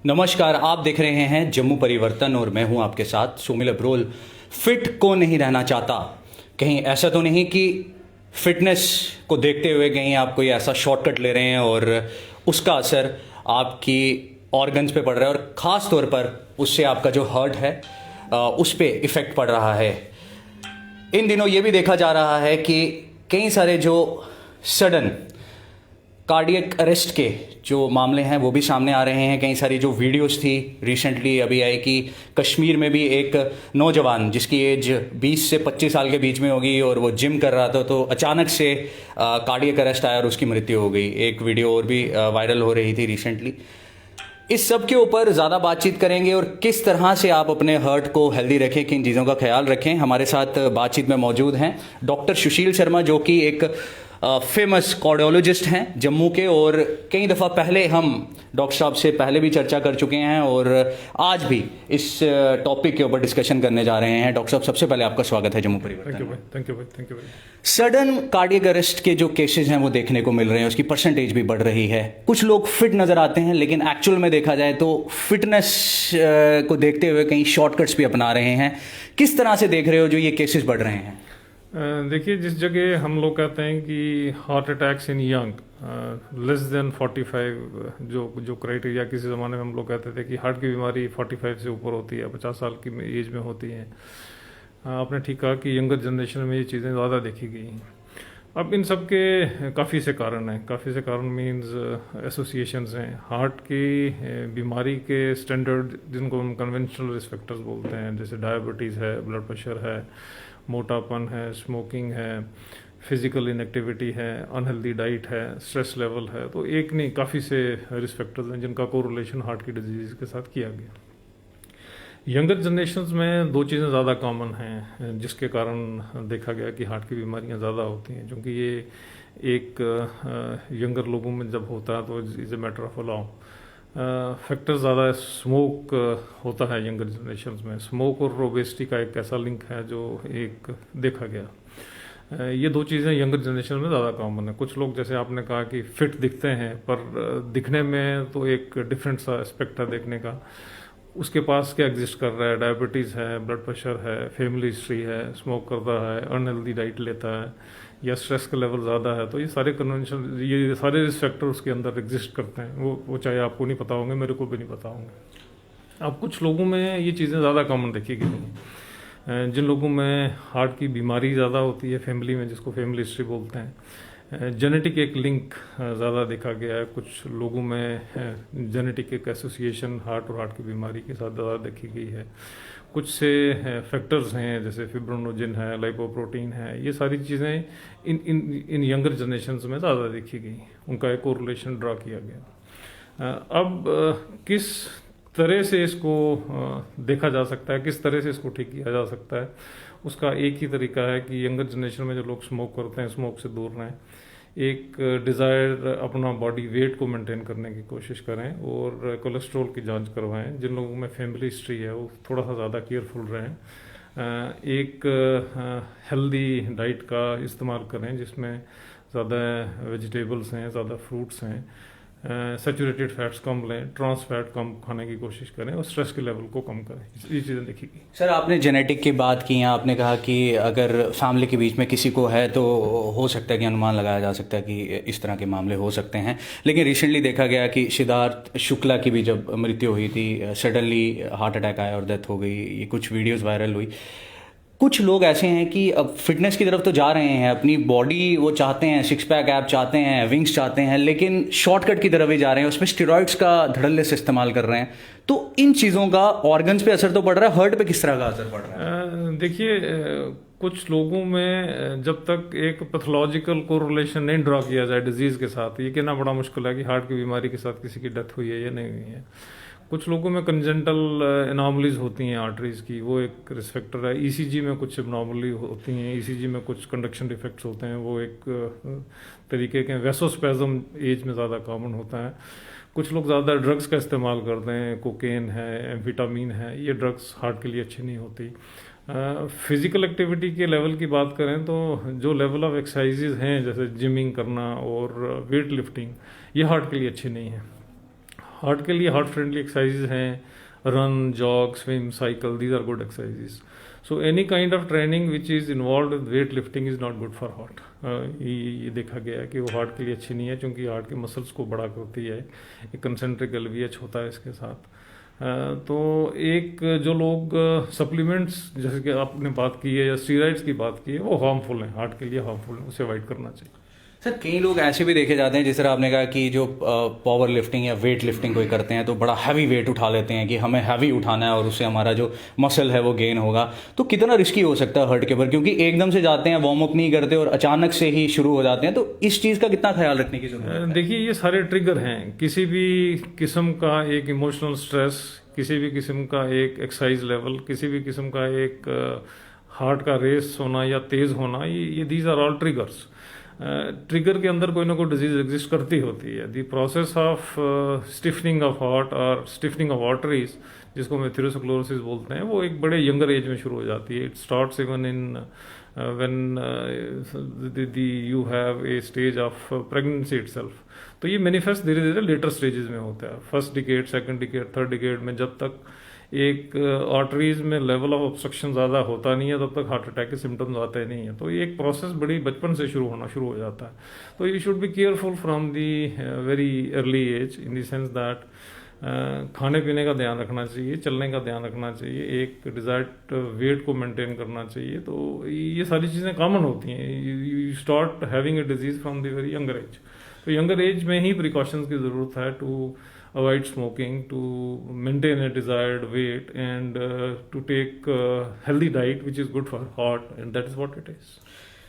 नमस्कार, आप देख रहे हैं जम्मू परिवर्तन और मैं हूं आपके साथ सुमिल अब्रोल। फिट को नहीं रहना चाहता, कहीं ऐसा तो नहीं कि फिटनेस को देखते हुए कहीं आप कोई ऐसा शॉर्टकट ले रहे हैं और उसका असर आपकी ऑर्गन्स पे पड़ रहा है और ख़ास तौर पर उससे आपका जो हार्ट है उस पे इफ़ेक्ट पड़ रहा है। इन दिनों ये भी देखा जा रहा है कि कई सारे जो सडन कार्डियक अरेस्ट के जो मामले हैं वो भी सामने आ रहे हैं। कई सारी जो वीडियोस थी रिसेंटली अभी आई कि कश्मीर में भी एक नौजवान जिसकी एज 20 से 25 साल के बीच में होगी और वो जिम कर रहा था तो अचानक से कार्डियक अरेस्ट आया और उसकी मृत्यु हो गई। एक वीडियो और भी वायरल हो रही थी रिसेंटली। इस सब के ऊपर ज़्यादा बातचीत करेंगे और किस तरह से आप अपने हार्ट को हेल्दी रखें, किन चीज़ों का ख्याल रखें। हमारे साथ बातचीत में मौजूद हैं डॉक्टर सुशील शर्मा, जो कि एक फेमस कार्डियोलॉजिस्ट हैं जम्मू के, और कई दफ़ा पहले हम डॉक्टर साहब से पहले भी चर्चा कर चुके हैं और आज भी इस टॉपिक के ऊपर डिस्कशन करने जा रहे हैं। डॉक्टर साहब, सबसे पहले आपका स्वागत है जम्मू परिवर्तन। थैंक यू भाई। सडन कार्डियक अरेस्ट के जो केसेस हैं वो देखने को मिल रहे हैं, उसकी परसेंटेज भी बढ़ रही है। कुछ लोग फिट नज़र आते हैं लेकिन एक्चुअल में देखा जाए तो फिटनेस को देखते हुए कई शॉर्टकट्स भी अपना रहे हैं। किस तरह से देख रहे हो जो ये केसेस बढ़ रहे हैं? देखिए, जिस जगह हम लोग कहते हैं कि हार्ट अटैक्स इन यंग लेस देन 45, जो क्राइटेरिया किसी ज़माने में हम लोग कहते थे कि हार्ट की बीमारी 45 से ऊपर होती है, 50 साल की एज में होती है। आपने ठीक कहा कि यंगर जनरेशन में ये चीज़ें ज़्यादा देखी गई हैं। अब इन सब के काफ़ी से कारण हैं। काफ़ी से कारण मीन्स एसोसिएशंस हैं। हार्ट की बीमारी के स्टैंडर्ड, जिनको हम कन्वेंशनल रिस्क फैक्टर्स बोलते हैं, जैसे डायबिटीज़ है, ब्लड प्रेशर है, मोटापन है, स्मोकिंग है, फिजिकल इनएक्टिविटी है, अनहेल्दी डाइट है, स्ट्रेस लेवल है, तो एक नहीं काफ़ी से रिस्क फैक्टर्स हैं जिनका कोरिलेशन हार्ट की डिजीज़ के साथ किया गया। यंगर जनरेशन्स में दो चीज़ें ज़्यादा कॉमन हैं जिसके कारण देखा गया कि हार्ट की बीमारियां ज़्यादा होती हैं, क्योंकि ये एक यंगर लोगों में जब होता है तो is a matter of law. Factor ज़्यादा स्मोक होता है यंगर जनरेशन्स में। स्मोक और ओबेसिटी का एक ऐसा लिंक है जो एक देखा गया। ये दो चीज़ें यंगर जनरेशन में ज़्यादा कॉमन है। कुछ लोग, जैसे आपने कहा कि फिट दिखते हैं, पर दिखने में तो एक डिफरेंट सा एस्पेक्ट है देखने का। उसके पास क्या एग्जिस्ट कर रहा है, डायबिटीज़ है, ब्लड प्रेशर है, फैमिली हिस्ट्री है, स्मोक करता है, अनहेल्दी डाइट लेता है, या स्ट्रेस का लेवल ज़्यादा है, तो ये सारे कन्वेंशन, ये सारे रिस्क फैक्टर उसके अंदर एग्जिस्ट करते हैं। वो चाहे आपको नहीं पता होंगे, मेरे को भी नहीं पता होंगे। अब कुछ लोगों में ये चीज़ें ज़्यादा कॉमन देखी गई हैं। जिन लोगों में हार्ट की बीमारी ज़्यादा होती है फैमिली में, जिसको फैमिली हिस्ट्री बोलते हैं, जेनेटिक एक लिंक ज़्यादा देखा गया है। कुछ लोगों में जेनेटिक एक एसोसिएशन हार्ट और हार्ट की बीमारी के साथ ज़्यादा देखी गई है। कुछ से फैक्टर्स हैं जैसे फिब्रोनोजिन है, लाइपोप्रोटीन है, ये सारी चीज़ें इन यंगर जनरेशन्स में ज़्यादा देखी गई, उनका एक कोरिलेशन ड्रा किया गया। अब किस तरह से इसको देखा जा सकता है, किस तरह से इसको ठीक किया जा सकता है, उसका एक ही तरीका है कि यंगर जनरेशन में जो लोग स्मोक करते हैं, स्मोक से दूर रहें। एक डिज़ायर अपना बॉडी वेट को मेंटेन करने की कोशिश करें और कोलेस्ट्रॉल की जांच करवाएं। जिन लोगों में फैमिली हिस्ट्री है वो थोड़ा सा ज़्यादा केयरफुल रहें। एक हेल्दी डाइट का इस्तेमाल करें जिसमें ज़्यादा वेजिटेबल्स हैं, ज़्यादा फ्रूट्स हैं, सैचुरेटेड फैट्स कम लें, ट्रांस फैट कम खाने की कोशिश करें और स्ट्रेस के लेवल को कम करें। ये चीज़ें देखिए। सर, आपने जेनेटिक की बात की है, आपने कहा कि अगर फैमिली के बीच में किसी को है तो हो सकता है कि अनुमान लगाया जा सकता है कि इस तरह के मामले हो सकते हैं। लेकिन रिसेंटली देखा गया कि सिद्धार्थ शुक्ला की भी जब मृत्यु हुई थी, सडनली हार्ट अटैक आया और डेथ हो गई। ये कुछ वीडियोज़ वायरल हुई। कुछ लोग ऐसे हैं कि अब फिटनेस की तरफ तो जा रहे हैं, अपनी बॉडी वो चाहते हैं, सिक्स पैक ऐप चाहते हैं, विंग्स चाहते हैं, लेकिन शॉर्टकट की तरफ ही जा रहे हैं, उसमें स्टेरॉइड्स का धड़ल्ले से इस्तेमाल कर रहे हैं। तो इन चीज़ों का ऑर्गन्स पे असर तो पड़ रहा है, हार्ट पे किस तरह का असर पड़ रहा है? देखिए, कुछ लोगों में जब तक एक पैथोलॉजिकल कोरिलेशन नहीं ड्रा किया जाए डिजीज़ के साथ, ये कहना बड़ा मुश्किल है कि हार्ट की बीमारी के साथ किसी की डेथ हुई है या नहीं हुई है। कुछ लोगों में कंजेंटल एनॉमलीज होती हैं आर्टरीज की, वो एक रिस्क फैक्टर है। ईसीजी में कुछ एबनॉर्मली होती हैं, ईसीजी में कुछ कंडक्शन डिफेक्ट्स होते हैं, वो एक तरीके के वेसोस्पैज्म एज में ज़्यादा कॉमन होता है। कुछ लोग ज़्यादा ड्रग्स का इस्तेमाल करते हैं, कोकेन है, एम्फेटामिन है, ये ड्रग्स हार्ट के लिए अच्छी नहीं होती। फिज़िकल एक्टिविटी के लेवल की बात करें तो जो लेवल ऑफ एक्सरसाइजेज हैं, जैसे जिमिंग करना और वेट लिफ्टिंग, ये हार्ट के लिए अच्छी नहीं है। हार्ट के लिए हार्ट फ्रेंडली एक्सरसाइजेज हैं, run, jog, swim, cycle, these are good exercises. So any kind of training which is involve with weight lifting is not good for heart. ये देखा गया है कि वो हार्ट के लिए अच्छी नहीं है, क्योंकि हार्ट के मसल्स को बड़ा करती है. एक कंसेंट्रिक LVH होता है इसके साथ. तो एक जो लोग सप्लीमेंट्स जैसे कि आपने बात की है या स्टीरॉइड्स की बात की है, वो हार्मफुल हैं, हार्ट के लिए हार्मफुल है, उसे अवॉइड करना चाहिए. सर कई लोग ऐसे भी देखे जाते हैं, जिस तरह आपने कहा कि जो पावर लिफ्टिंग या वेट लिफ्टिंग कोई करते हैं तो बड़ा हैवी वेट उठा लेते हैं कि हमें हैवी उठाना है और उससे हमारा जो मसल है वो गेन होगा. तो कितना रिस्की हो सकता है हार्ट के ऊपर, क्योंकि एकदम से जाते हैं, वार्म अप नहीं करते और अचानक से ही शुरू हो जाते हैं. तो इस चीज़ का कितना ख्याल रखने की जरूरत है? देखिए, ये सारे ट्रिगर हैं. किसी भी किस्म का एक इमोशनल स्ट्रेस, किसी भी किस्म का एक एक्सरसाइज लेवल, किसी भी किस्म का एक हार्ट का रेस होना या तेज होना, ये these are all triggers. Trigger के अंदर कोई ना कोई डिजीज एग्जिस्ट करती होती है. The process of stiffening of heart और स्टिफनिंग ऑफ आर्टरीज, जिसको हम एथेरोस्क्लेरोसिस बोलते हैं, वो एक बड़े यंगर एज में शुरू हो जाती है. It starts even in when you have a stage of pregnancy itself. तो ये मैनिफेस्ट धीरे धीरे लेटर स्टेजेस में होता है. First decade, second decade, third decade में जब तक एक आर्टरीज में लेवल ऑफ ऑब्स्ट्रक्शन ज़्यादा होता नहीं है, तब तक हार्ट अटैक के सिम्टम्स आते नहीं है. तो ये एक प्रोसेस बड़ी बचपन से शुरू हो जाता है. तो you should be careful from the very early age, in the sense that खाने पीने का ध्यान रखना चाहिए, चलने का ध्यान रखना चाहिए, एक डिजायर्ड वेट को मेंटेन करना चाहिए. तो ये सारी चीज़ें कॉमन होती हैं. You start having a disease from the very younger age. तो यंगर एज में ही प्रिकॉशंस की ज़रूरत है to avoid smoking, to maintain a desired weight and to take healthy diet which is good for heart, and that is what it is.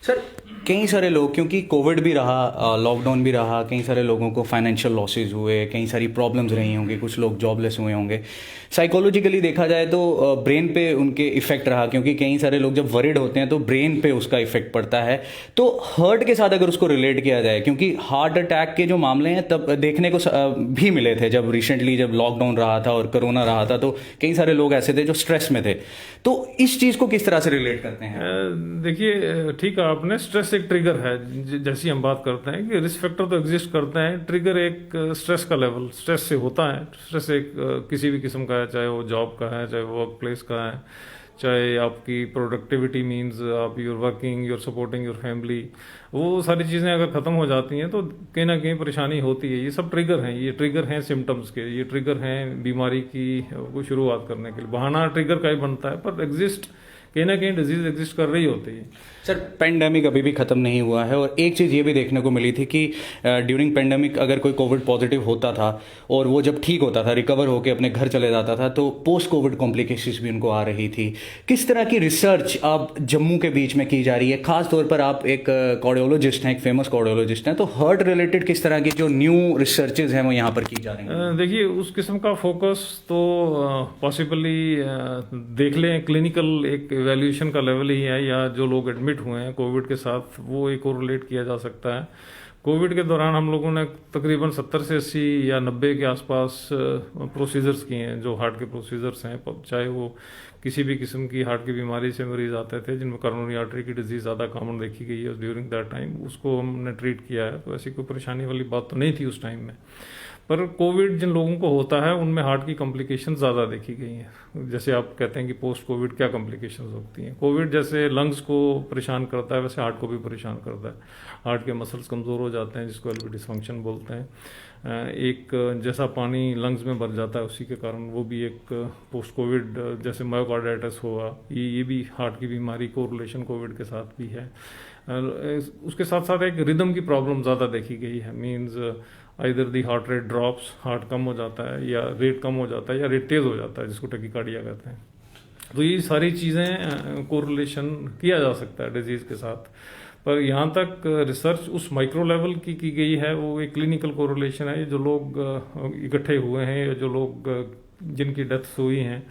Sir कई सारे लोग, क्योंकि कोविड भी रहा, लॉकडाउन भी रहा, कई सारे लोगों को फाइनेंशियल लॉसेज हुए, कई सारी प्रॉब्लम्स रही होंगी, कुछ लोग जॉबलेस हुए होंगे. साइकोलॉजिकली देखा जाए तो ब्रेन पे उनके इफेक्ट रहा, क्योंकि कई सारे लोग जब वरिड होते हैं तो ब्रेन पे उसका इफेक्ट पड़ता है. तो हार्ट के साथ अगर उसको रिलेट किया जाए, क्योंकि हार्ट अटैक के जो मामले हैं तब देखने को भी मिले थे जब रिसेंटली जब लॉकडाउन रहा था और कोरोना रहा था, तो कई सारे लोग ऐसे थे जो स्ट्रेस में थे. तो इस चीज़ को किस तरह से रिलेट करते हैं? देखिए, ठीक है, आपने स्ट्रेस एक ट्रिगर है. जैसी हम बात करते हैं कि रिस्क फैक्टर तो एग्जिस्ट करते हैं, ट्रिगर एक स्ट्रेस का लेवल स्ट्रेस से होता है. स्ट्रेस एक किसी भी किस्म का है, चाहे वो जॉब का है, चाहे वर्क प्लेस का है, चाहे आपकी प्रोडक्टिविटी मींस आप your working, your supporting your family, वो सारी चीज़ें अगर ख़त्म हो जाती हैं तो कहीं ना कहीं परेशानी होती है. ये सब ट्रिगर हैं. ये ट्रिगर हैं सिम्टम्स के, ये ट्रिगर हैं बीमारी की को शुरुआत करने के लिए. बहाना ट्रिगर का ही बनता है, पर एग्जिस्ट कहीं ना कहीं डिजीज एग्जिस्ट कर रही होती है. सर पेंडेमिक अभी भी ख़त्म नहीं हुआ है, और एक चीज़ ये भी देखने को मिली थी कि ड्यूरिंग पेंडेमिक अगर कोई कोविड पॉजिटिव होता था और वो जब ठीक होता था, रिकवर होकर अपने घर चले जाता था, तो पोस्ट कोविड कॉम्प्लिकेशंस भी उनको आ रही थी. किस तरह की रिसर्च अब जम्मू के बीच में की जा रही है? खास तौर पर आप एक कार्डियोलॉजिस्ट हैं, एक फेमस कार्डियोलॉजिस्ट हैं, तो हार्ट रिलेटेड किस तरह की जो न्यू रिसर्चेज हैं वो यहाँ पर की जा रही हैं? देखिए, उस किस्म का फोकस तो पॉसिबली देख लें, क्लिनिकल एक एवेल्यूशन का लेवल ही है, या जो लोग एडमिट हुए हैं कोविड के साथ, वो एक कोरिलेट किया जा सकता है. कोविड के दौरान हम लोगों ने तकरीबन 70 से 80 या 90 के आसपास प्रोसीजर्स किए हैं, जो हार्ट के प्रोसीजर्स हैं. चाहे वो किसी भी किस्म की हार्ट की बीमारी से मरीज आते थे जिनमें कोरोनरी आर्टरी की डिजीज़ ज़्यादा कॉमन देखी गई है ड्यूरिंग दैट टाइम, उसको हमने ट्रीट किया है. तो ऐसी कोई परेशानी वाली बात तो नहीं थी उस टाइम में. पर कोविड जिन लोगों को होता है उनमें हार्ट की कॉम्प्लिकेशन ज़्यादा देखी गई हैं. जैसे आप कहते हैं कि पोस्ट कोविड क्या कॉम्प्लिकेशंस होती हैं. कोविड जैसे लंग्स को परेशान करता है, वैसे हार्ट को भी परेशान करता है. हार्ट के मसल्स कमज़ोर हो जाते हैं, जिसको एल्वी डिसफंक्शन बोलते हैं. एक जैसा पानी लंग्स में भर जाता है, उसी के कारण वो भी एक पोस्ट कोविड जैसे मायोकार्डाइटिस हुआ, ये भी हार्ट की बीमारी को रिलेशन कोविड के साथ भी है. उसके साथ साथ एक रिदम की प्रॉब्लम ज़्यादा देखी गई है. Means either the heart rate drops, heart कम हो जाता है, या रेट कम हो जाता है, या रेट तेज़ हो जाता है, जिसको टैकीकार्डिया कहते हैं. तो ये सारी चीज़ें कोरिलेशन किया जा सकता है डिजीज़ के साथ. पर यहाँ तक रिसर्च उस माइक्रो लेवल की गई है, वो एक क्लिनिकल कोरिलेशन है. जो लोग इकट्ठे हुए हैं या जो लोग जिनकी डेथ्स हुई हैं,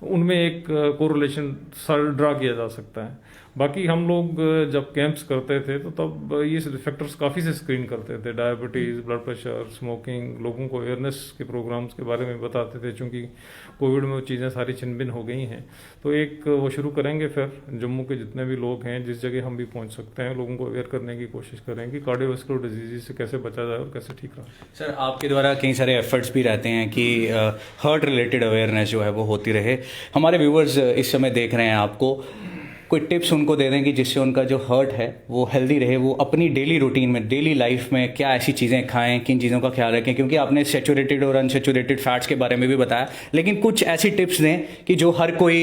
उनमें एक कोरिलेशन ड्रा किया जा सकता है। बाकी हम लोग जब कैंप्स करते थे तो तब ये फैक्टर्स काफ़ी से स्क्रीन करते थे, डायबिटीज़, ब्लड प्रेशर, स्मोकिंग, लोगों को अवेयरनेस के प्रोग्राम्स के बारे में बताते थे, चूँकि कोविड में वो चीज़ें सारी छिन भिन हो गई हैं। तो एक वो शुरू करेंगे, फिर जम्मू के जितने भी लोग हैं, जिस जगह हम भी पहुंच सकते हैं, लोगों को अवेयर करने की कोशिश करें कि कार्डियोवैस्कुलर डिजीज से कैसे बचा जाए और कैसे ठीक रहा। सर, आपके द्वारा कई सारे एफर्ट्स भी रहते हैं कि हार्ट रिलेटेड अवेयरनेस जो है वो होती रहे। हमारे व्यूवर्स इस समय देख रहे हैं आपको, कोई टिप्स उनको दे दें कि जिससे उनका जो हार्ट है वो हेल्दी रहे, वो अपनी डेली रूटीन में, डेली लाइफ में क्या ऐसी चीज़ें खाएं, किन चीज़ों का ख्याल रखें, क्योंकि आपने सैचुरेटेड और अनसैचुरेटेड फैट्स के बारे में भी बताया, लेकिन कुछ ऐसी टिप्स दें कि जो हर कोई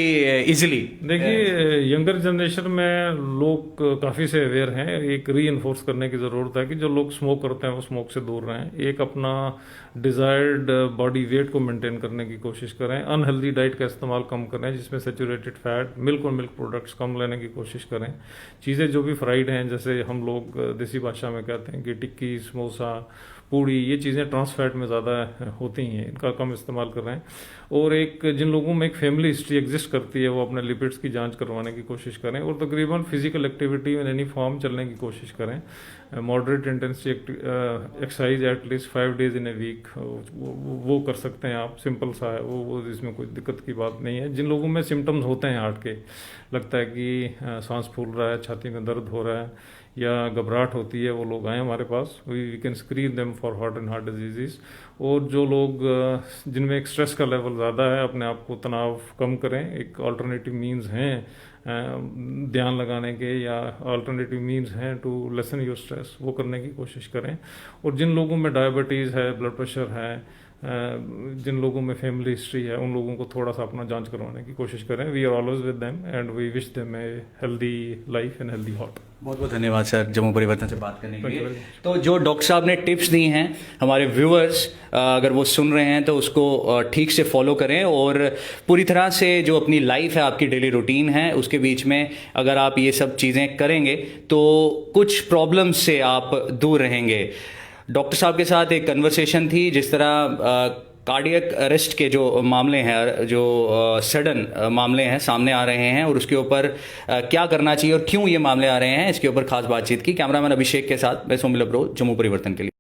इजीली। देखिए, यंगर जनरेशन में लोग काफ़ी से अवेयर हैं। एक री इन्फोर्स करने की ज़रूरत है कि जो लोग स्मोक करते हैं वो स्मोक से दूर रहें। एक अपना डिज़ायर्ड बॉडी वेट को मेंटेन करने की कोशिश करें। अनहेल्दी डाइट का इस्तेमाल कम करें, जिसमें सैचुरेटेड फैट, मिल्क और मिल्क प्रोडक्ट्स कम लेने की कोशिश करें। चीज़ें जो भी फ्राइड हैं, जैसे हम लोग देसी भाषा में कहते हैं कि टिक्की, समोसा, पूड़ी, ये चीज़ें ट्रांस फैट में ज़्यादा होती हैं, इनका कम इस्तेमाल करें। और एक जिन लोगों में एक फैमिली हिस्ट्री एग्जिस्ट करती है, वो अपने लिपिड्स की जांच करवाने की कोशिश करें। और तकरीबन physical activity in any form चलने की कोशिश करें। Moderate intensity exercise at least 5 days in a week, वो कर सकते हैं आप। सिंपल सा है वो, इसमें कोई दिक्कत की बात नहीं है। जिन लोगों में सिम्टम्स होते हैं हार्ट के, लगता है कि सांस फूल रहा है, छाती में दर्द हो रहा है या घबराहट होती है, वो लोग आए हमारे पास। We can screen them for heart and heart disease. और जो लोग जिनमें एक स्ट्रेस का लेवल ज़्यादा है, अपने आप को तनाव कम करें। एक अल्टरनेटिव मीन्स हैं ध्यान लगाने के, या अल्टरनेटिव मीन्स हैं टू लेसन योर स्ट्रेस, वो करने की कोशिश करें। और जिन लोगों में डायबिटीज़ है, ब्लड प्रेशर है, जिन लोगों में फैमिली हिस्ट्री है, उन लोगों को थोड़ा सा अपना जांच करवाने की कोशिश करें। We are always with them and we wish them a healthy life and healthy heart. बहुत बहुत धन्यवाद सर जम्मू परिवर्तन से बात करने के लिए। तो जो डॉक्टर साहब ने टिप्स दी हैं, हमारे व्यूअर्स अगर वो सुन रहे हैं तो उसको ठीक से फॉलो करें, और पूरी तरह से जो अपनी लाइफ है, आपकी डेली रूटीन है, उसके बीच में अगर आप ये सब चीज़ें करेंगे तो कुछ प्रॉब्लम्स से आप दूर रहेंगे। डॉक्टर साहब के साथ एक कन्वर्सेशन थी, जिस तरह कार्डियक अरेस्ट के जो मामले हैं, जो सडन मामले हैं सामने आ रहे हैं, और उसके ऊपर क्या करना चाहिए और क्यों ये मामले आ रहे हैं, इसके ऊपर खास बातचीत की। कैमरामैन अभिषेक के साथ मैं सोमिल अब्रोल, जम्मू परिवर्तन के लिए।